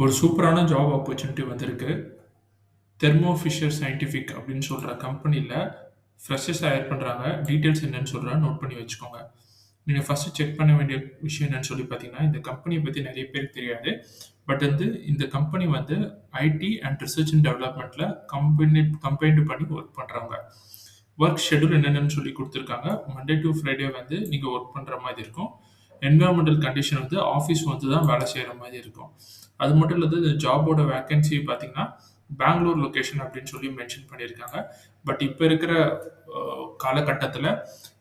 ஒரு சூப்பரான job opportunity வந்திருக்கு. தெர்மோ ஃபிஷர் சயன்டிஃபிக் அப்படின்னு சொல்ற கம்பெனில ஃப்ரெஷர்ஸ ஹையர் பண்றாங்க. டீட்டெயில்ஸ் என்னன்னு சொல்றேன். நோட் பண்ணி வச்சுக்கோங்க. நீங்க ஃபர்ஸ்ட் செக் பண்ண வேண்டிய விஷயம் என்னன்னு சொல்லி பார்த்தீங்கன்னா, இந்த கம்பெனிய பத்தி நெறைய பேருக்கு தெரியாது. பட் இந்த company IT and research and டெவலப்மென்ட்ல கம்பைன்ட் பண்ணி ஒர்க் பண்றாங்க. ஒர்க் ஷெட்யூல் என்னென்னன்னு சொல்லி குடுத்துருக்காங்க. மண்டே டூ ஃப்ரைடே நீங்க ஒர்க் பண்ற மாரி இருக்கும். என்வைரன்மென்டல் கண்டிஷன் ஆஃபீஸ் தான் வேலை செய்ற மாரி இருக்கும். அது மட்டும் இல்லாத இந்த ஜாபோட வேக்கன்சி பார்த்தீங்கன்னா, பெங்களூர் லொகேஷன் அப்படின்னு சொல்லி மென்ஷன் பண்ணியிருக்காங்க. பட் இப்ப இருக்கிற காலகட்டத்தில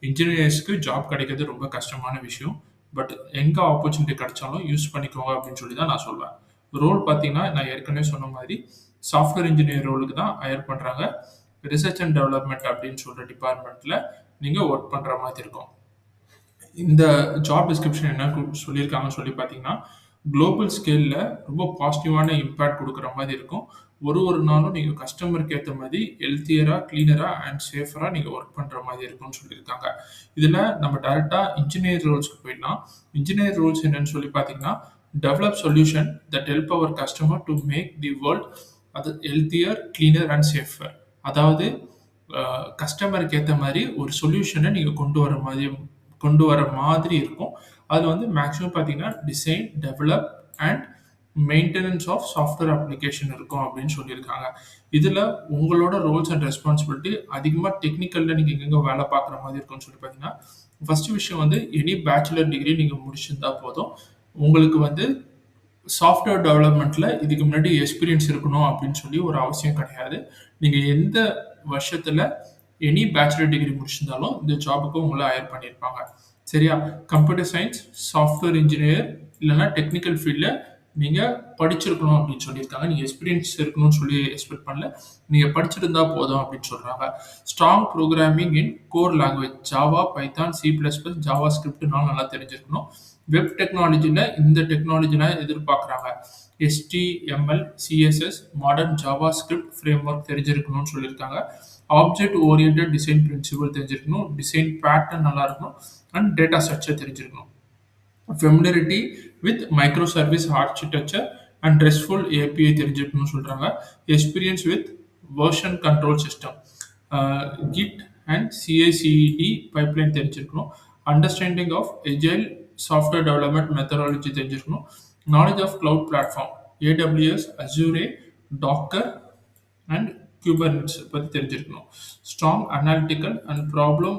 இன்ஜினியர்ஸ்க்கு ஜாப் கிடைக்கிறது ரொம்ப கஷ்டமான விஷயம். பட் எங்க ஆப்பர்ச்சுனிட்டி கிடைச்சாலும் யூஸ் பண்ணிக்கோங்க அப்படின்னு சொல்லி தான் நான் சொல்வேன். ரோல் பார்த்தீங்கன்னா, நான் ஏற்கனவே சொன்ன மாரி சாஃப்ட்வேர் இன்ஜினியர் ரோலுக்கு தான் ஹையர் பண்றாங்க. ரிசர்ச் அண்ட் டெவலப்மென்ட் அப்படின்னு சொல்ற டிபார்ட்மென்ட்ல நீங்க ஒர்க் பண்ற மாதிரி இருக்கும். இந்த ஜாப் டிஸ்கிரிப்ஷன் என்ன சொல்லியிருக்காங்கன்னு சொல்லி பார்த்தீங்கன்னா, குளோபல் ஸ்கேல்ல ரொம்ப பாசிட்டிவான இம்பாக்ட் குடுக்குற மாரி இருக்கும். ஒரு நாளும் நீங்க கஸ்டமருக்கு ஏத்த மாரி ஹெல்த்தியரா, கிளீனரா அண்ட் சேஃபரா நீங்க ஒர்க் பண்ற மாரி இருக்கும்னு சொல்லியிருக்காங்க. இதுல நம்ம டைரக்ட்டா இன்ஜினியர் ரோல்ஸ்க்கு போயிடலாம். இன்ஜினியர் ரோல்ஸ் என்னன்னு சொல்லி பார்த்தீங்கன்னா, develop solution that help our customer to make the world healthier, cleaner and safer. அதாவது கஸ்டமருக்கு ஏத்த மாரி ஒரு சொல்யூஷன நீங்க கொண்டு வர மாதிரி இருக்கும். அதுல மேக்ஸிமம் பார்த்தீங்கன்னா, design, develop and maintenance of software application இருக்கும் அப்படின்னு சொல்லியிருக்காங்க. இதுல உங்களோட ரோல்ஸ் அண்ட் ரெஸ்பான்சிபிலிட்டி அதிகமா டெக்னிக்கல்ல நீங்க எங்கெங்க வேலை பார்க்குற மாதிரி இருக்கும்னு சொல்லி பார்த்தீங்கன்னா, ஃபர்ஸ்ட் விஷயம் எனி பேச்சுலர் டிகிரி நீங்க முடிச்சிருந்தா போதும். உங்களுக்கு சாஃப்ட்வேர் டெவலப்மென்ட்ல இதுக்கு முன்னாடி எக்ஸ்பீரியன்ஸ் இருக்கணும் அப்படின்னு சொல்லி ஒரு அவசியம் கிடையாது. நீங்க எந்த வருஷத்துல எனி பேச்சுலர் டிகிரி முடிச்சிருந்தாலும் இந்த ஜாபுக்கு உங்கள ஹையர் பண்ணியிருப்பாங்க. சரியா? கம்ப்யூட்டர் சயன்ஸ், சாஃப்ட்வேர் இன்ஜினியர் இல்லன்னா டெக்னிக்கல் ஃபீல்ட்ல நீங்க படிச்சிருக்கணும் அப்படின்னு சொல்லியிருக்காங்க. நீங்க எக்ஸ்பீரியன்ஸ் இருக்கணும்னு சொல்லி எக்ஸ்பெக்ட் பண்ணல. நீங்க படிச்சிருந்தா போதும் அப்படின்னு சொல்றாங்க. Strong programming in core language Java, Python, C plus plus, Java ஸ்கிரிப்ட்னாலும் நல்லா தெரிஞ்சிருக்கணும். வெப் டெக்னாலஜில இந்த டெக்னாலஜிலாம் எதிர்பார்க்குறாங்க. HTML, CSS, modern Java script framework தெரிஞ்சிருக்கணும்னு சொல்லியிருக்காங்க. ஆப்ஜெக்ட் ஓரியன்டட் டிசைன் பிரின்சிபல் தெரிஞ்சிருக்கணும். டிசைன் பேட்டர்ன் நல்லா இருக்கணும். அண்ட் டேட்டா ஸ்ட்ரக்சர் தெரிஞ்சிருக்கணும். Familiarity with micro service architecture and restful API தெரிஞ்சிருக்கணும்னு சொல்றாங்க. Experience with version control system, git and CI/CD pipeline தெரிஞ்சிருக்கணும். Understanding of agile software development methodology தெரிஞ்சிருக்கணும். Knowledge of cloud platform, AWS, Azure, Docker and Kubernetes பத்தி தெரிஞ்சிருக்கணும். Strong analytical and problem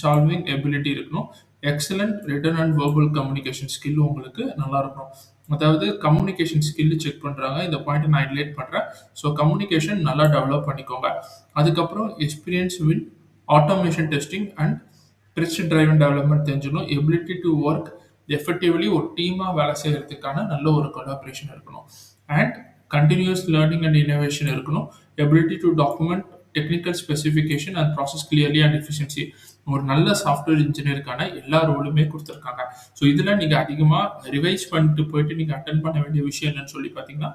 solving ability இருக்கணும். Excellent written and verbal communication skill உங்களுக்கு நல்லா இருக்கணும். அதாவது communication skill check பண்றாங்க. இந்த பாயிண்ட் நான் ஹைலைட் பண்றேன். ஸோ கம்யூனிகேஷன் நல்லா டெவலப் பண்ணிக்கோங்க. அதுக்கப்புறம் experience in automation testing and test driven development தெரிஞ்சிடணும். எபிலிட்டி டு ஒர்க் எஃபெக்டிவ்லி ஒரு டீமா வேலை செய்யறதுக்கான நல்ல ஒரு கொலாபரேஷன் இருக்கணும். And continuous learning and innovation இருக்கணும். Ability to document technical specification and process clearly and efficiency. ஒரு நல்ல சாஃப்ட்வேர் இன்ஜினியருக்கான எல்லா ரோலுமே கொடுத்துருக்காங்க. ஸோ இதில் நீங்கள் அதிகமாக ரிவைஸ் பண்ணிட்டு போயிட்டு நீங்கள் அட்டன் பண்ண வேண்டிய விஷயம் என்னன்னு சொல்லி பார்த்தீங்கன்னா,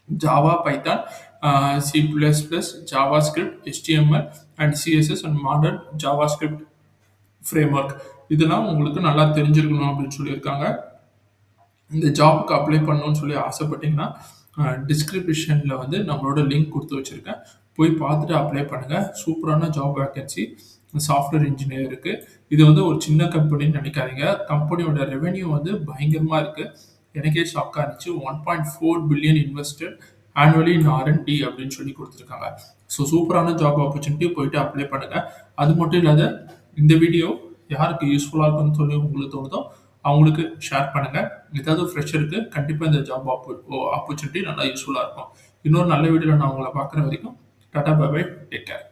Java, Python, C plus plus, Java script, HTML and CSS and modern Java script framework இதெல்லாம் உங்களுக்கு நல்லா தெரிஞ்சிருக்கணும் அப்படின்னு சொல்லியிருக்காங்க. இந்த ஜாப்க்கு அப்ளை பண்ணணும்னு சொல்லி ஆசைப்பட்டீங்கன்னா, டிஸ்கிரிப்ஷனில் நம்மளோட லிங்க் கொடுத்து வச்சுருக்கேன். போய் பார்த்துட்டு அப்ளை பண்ணுங்கள். சூப்பரான ஜாப் வேக்கன்சி சாஃப்ட்வேர் இன்ஜினியருக்கு. இது ஒரு சின்ன கம்பெனின்னு நினைக்காதீங்க. கம்பெனியோட ரெவென்யூ பயங்கரமாக இருக்குது. எனக்கே ஷாக்காக இருந்துச்சு. 1.4 பில்லியன் இன்வெஸ்டட் ஆனுவலி இன் R&D அப்படின்னு சொல்லி கொடுத்துருக்காங்க. ஸோ சூப்பரான ஜாப் ஆப்பர்ச்சுனிட்டி போயிட்டு அப்ளை பண்ணுங்கள். அது மட்டும் இல்லாத இந்த வீடியோ யாருக்கு யூஸ்ஃபுல்லாக இருக்குன்னு சொல்லி உங்களுக்கு தோணுதோ அவங்களுக்கு ஷேர் பண்ணுங்கள். ஏதாவது ஃப்ரெஷருக்கு கண்டிப்பாக இந்த ஜாப் ஆப்பர்ச்சுனிட்டி நல்லா யூஸ்ஃபுல்லாக இருக்கும். இன்னொரு நல்ல வீடியோவில் நான் உங்களை பார்க்குற வரைக்கும் ta-ta, bye bye, take care.